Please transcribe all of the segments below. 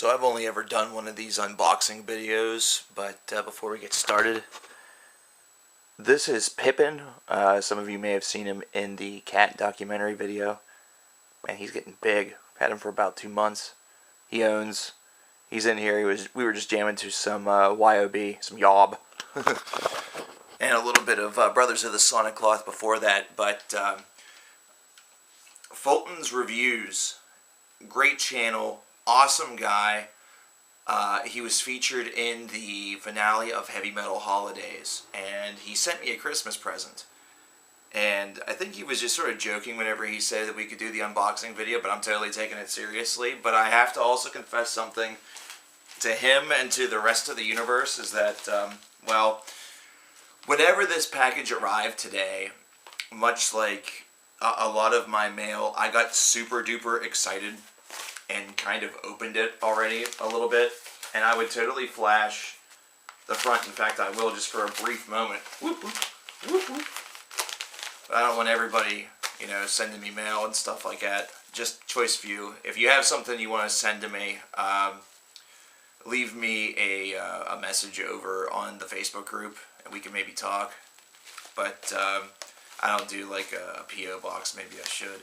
So I've only ever done one of these unboxing videos, but before we get started, this is Pippin. Some of you may have seen him in the cat documentary video. Man, he's getting big. Had him for about 2 months. He's in here. We were just jamming to some YOB, some yob, and a little bit of Brothers of the Sonic Cloth before that. But Fulton's Reviews, great channel. Awesome guy. He was featured in the finale of Heavy Metal Holidays, and he sent me a Christmas present. And I think he was just sort of joking whenever he said that we could do the unboxing video, but I'm totally taking it seriously. But I have to also confess something to him and to the rest of the universe, is that, well, whenever this package arrived today, much like a lot of my mail, I got super duper excited and kind of opened it already a little bit, and I would totally flash the front. In fact, I will just for a brief moment. Whoop, whoop, whoop, whoop. But I don't want everybody, sending me mail and stuff like that. Just choice few. If you have something you want to send to me, leave me a message over on the Facebook group, and we can maybe talk. But I don't do like a P.O. box. Maybe I should.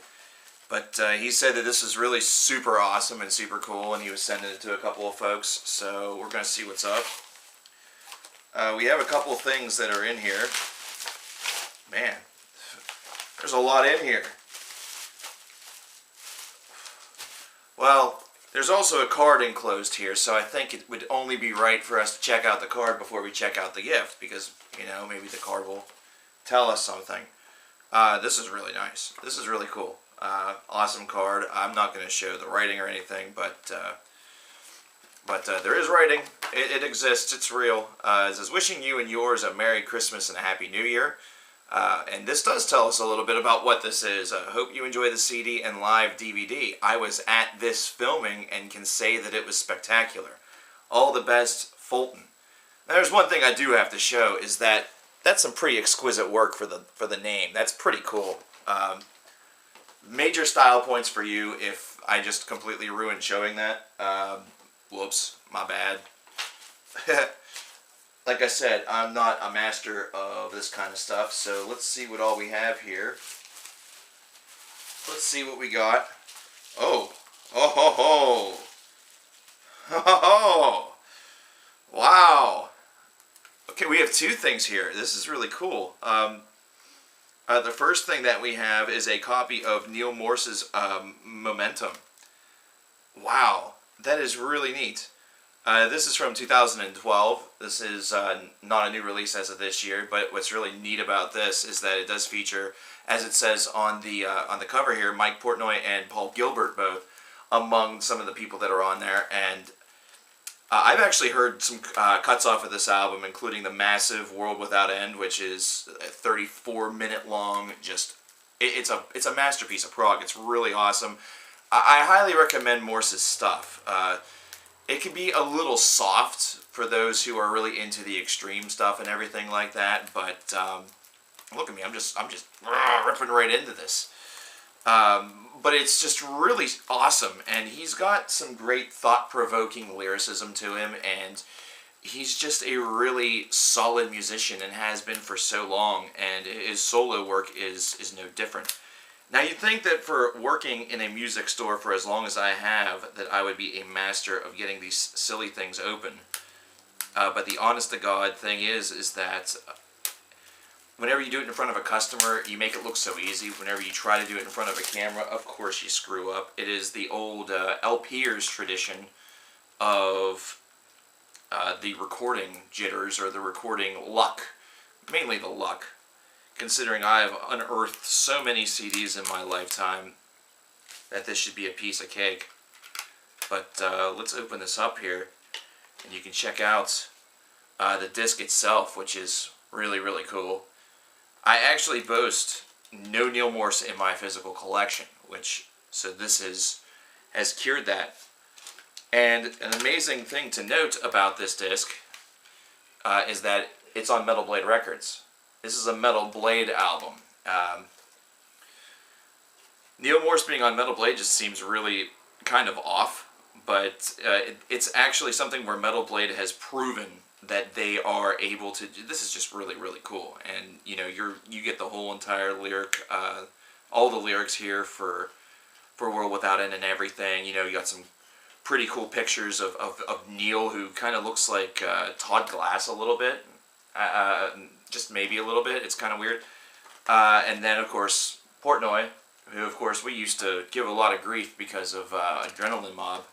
But he said that this is really super awesome and super cool, and he was sending it to a couple of folks, so we're going to see what's up. We have a couple of things that are in here. Man, there's a lot in here. Well, there's also a card enclosed here, so I think it would only be right for us to check out the card before we check out the gift, because, maybe the card will tell us something. This is really nice. This is really cool. Awesome card. I'm not going to show the writing or anything, but there is writing. It exists. It's real. It says, "Wishing you and yours a Merry Christmas and a Happy New Year." And this does tell us a little bit about what this is. Hope you enjoy the CD and live DVD. I was at this filming and can say that it was spectacular. All the best, Fulton. Now, there's one thing I do have to show, is that that's some pretty exquisite work for the name. That's pretty cool. Major style points for you if I just completely ruined showing that. Whoops, my bad. Like I said, I'm not a master of this kind of stuff, so let's see what all we have here. Let's see what we got. Oh, oh ho ho, ho ho ho! Wow. Okay, we have two things here. This is really cool. The first thing that we have is a copy of Neil Morse's Momentum. Wow, that is really neat. This is from 2012. This is not a new release as of this year, but what's really neat about this is that it does feature, as it says on the cover here, Mike Portnoy and Paul Gilbert both among some of the people that are on there. And I've actually heard some cuts off of this album, including the massive World Without End, which is a 34-minute long. It's a masterpiece of prog. It's really awesome. I highly recommend Morse's stuff. It can be a little soft for those who are really into the extreme stuff and everything like that. But look at me, I'm just ripping right into this. But it's just really awesome, and he's got some great thought-provoking lyricism to him, and he's just a really solid musician and has been for so long, and his solo work is no different. Now, you'd think that for working in a music store for as long as I have, that I would be a master of getting these silly things open. But the honest-to-God thing is that whenever you do it in front of a customer, you make it look so easy. Whenever you try to do it in front of a camera, of course you screw up. It is the old LPers tradition of the recording jitters, or the recording luck. Mainly the luck, considering I have unearthed so many CDs in my lifetime that this should be a piece of cake. But let's open this up here, and you can check out the disc itself, which is really, really cool. I actually boast no Neil Morse in my physical collection, so this has cured that. And an amazing thing to note about this disc is that it's on Metal Blade Records. This is a Metal Blade album. Neil Morse being on Metal Blade just seems really kind of off, but it's actually something where Metal Blade has proven that they are able to do. This is just really, really cool. And you know, you get the whole entire lyric, all the lyrics here for World Without End and everything. You know, you got some pretty cool pictures of Neil, who kind of looks like Todd Glass a little bit, just maybe a little bit. It's kind of weird. And then of course Portnoy, who of course we used to give a lot of grief because of Adrenaline Mob,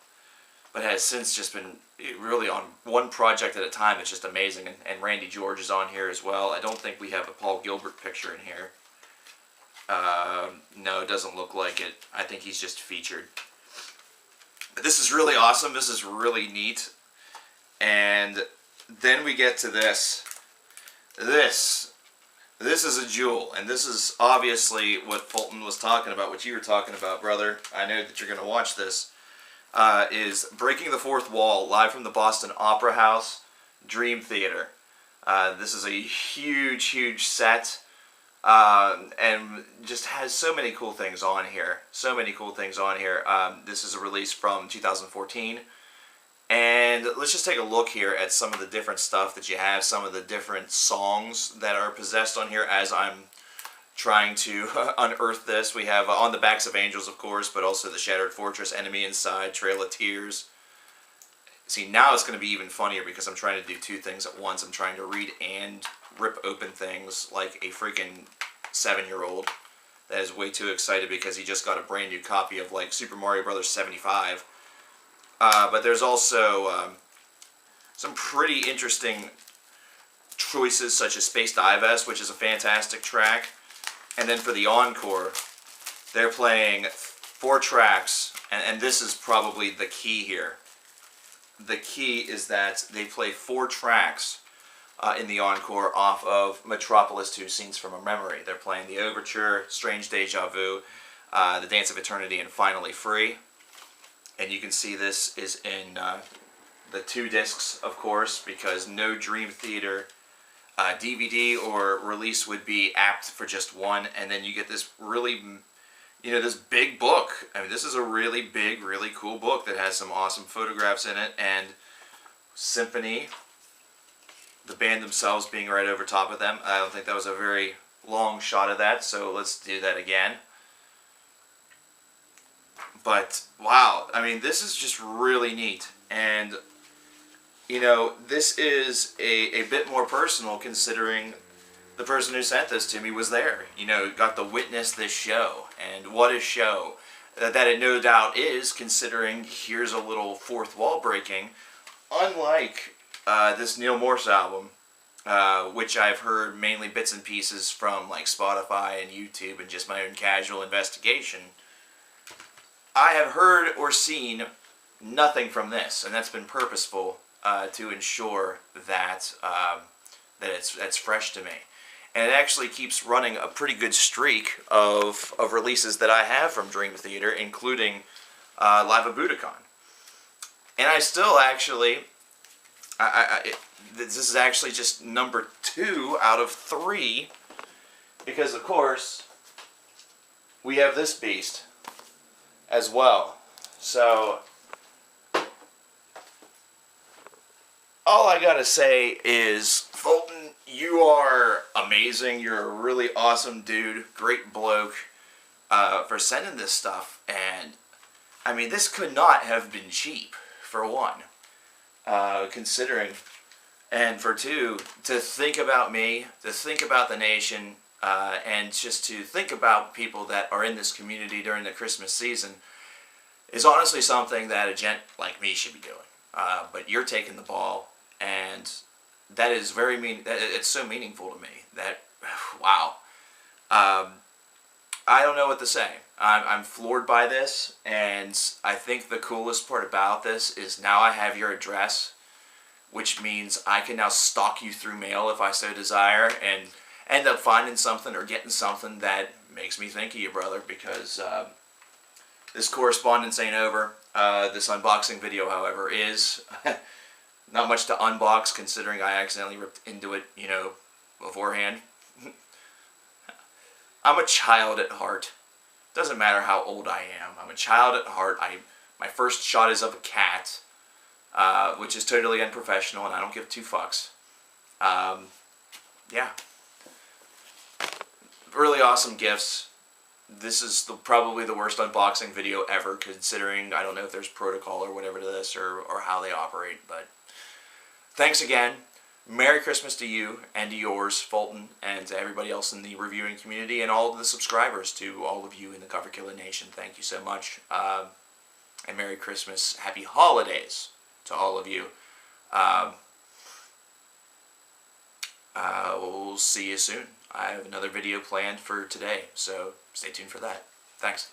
but has since just been really on one project at a time. It's just amazing. And Randy George is on here as well. I don't think we have a Paul Gilbert picture in here. No, it doesn't look like it. I think he's just featured. But this is really awesome. This is really neat. And then we get to this. This is a jewel. And this is obviously what Fulton was talking about, what you were talking about, brother. I know that you're going to watch this. Is Breaking the Fourth Wall, live from the Boston Opera House, Dream Theater. This is a huge, huge set, and just has so many cool things on here. So many cool things on here. This is a release from 2014. And let's just take a look here at some of the different stuff that you have, some of the different songs that are possessed on here as I'm trying to unearth this. We have On the Backs of Angels, of course, but also The Shattered Fortress, Enemy Inside, Trail of Tears. See, now it's going to be even funnier because I'm trying to do two things at once. I'm trying to read and rip open things like a freaking 7-year-old that is way too excited because he just got a brand new copy of like Super Mario Bros. 75. But there's also some pretty interesting choices such as Space Divest, which is a fantastic track. And then for the encore, they're playing 4 tracks, and this is probably the key here. The key is that they play 4 tracks in the encore off of Metropolis 2 Scenes from a Memory. They're playing the Overture, Strange Deja Vu, The Dance of Eternity, and Finally Free. And you can see this is in the 2 discs, of course, because no Dream Theater DVD or release would be apt for just one. And then you get this really, you know, this big book. I mean, this is a really big, really cool book that has some awesome photographs in it. And Symphony, the band themselves being right over top of them. I don't think that was a very long shot of that, so let's do that again. But wow, I mean, this is just really neat. And you know, this is a bit more personal considering the person who sent this to me was there. You know, got to witness this show. And what a show that it no doubt is, considering here's a little fourth wall breaking. Unlike this Neil Morse album, which I've heard mainly bits and pieces from like Spotify and YouTube and just my own casual investigation, I have heard or seen nothing from this, and that's been purposeful. To ensure that that it's fresh to me, and it actually keeps running a pretty good streak of releases that I have from Dream Theater, including Live at Budokan. And I still actually, this is actually just number 2 out of 3, because of course we have this beast as well. So all I gotta say is, Fulton, you are amazing. You're a really awesome dude, great bloke, for sending this stuff. And I mean, this could not have been cheap, for one, considering, and for 2, to think about me, to think about the nation, and just to think about people that are in this community during the Christmas season is honestly something that a gent like me should be doing. But you're taking the ball. And that is very it's so meaningful to me that, wow. I don't know what to say. I'm floored by this, and I think the coolest part about this is now I have your address, which means I can now stalk you through mail if I so desire, and end up finding something or getting something that makes me think of you, brother, because this correspondence ain't over. This unboxing video, however, is not much to unbox, considering I accidentally ripped into it, you know, beforehand. I'm a child at heart. Doesn't matter how old I am. I'm a child at heart. My first shot is of a cat. which is totally unprofessional, and I don't give two fucks. Yeah. Really awesome gifts. This is probably the worst unboxing video ever, considering I don't know if there's protocol or whatever to this, or how they operate, but thanks again. Merry Christmas to you and to yours, Fulton, and to everybody else in the reviewing community, and all of the subscribers, to all of you in the Cover Killer Nation. Thank you so much. And Merry Christmas. Happy Holidays to all of you. We'll see you soon. I have another video planned for today, so stay tuned for that. Thanks.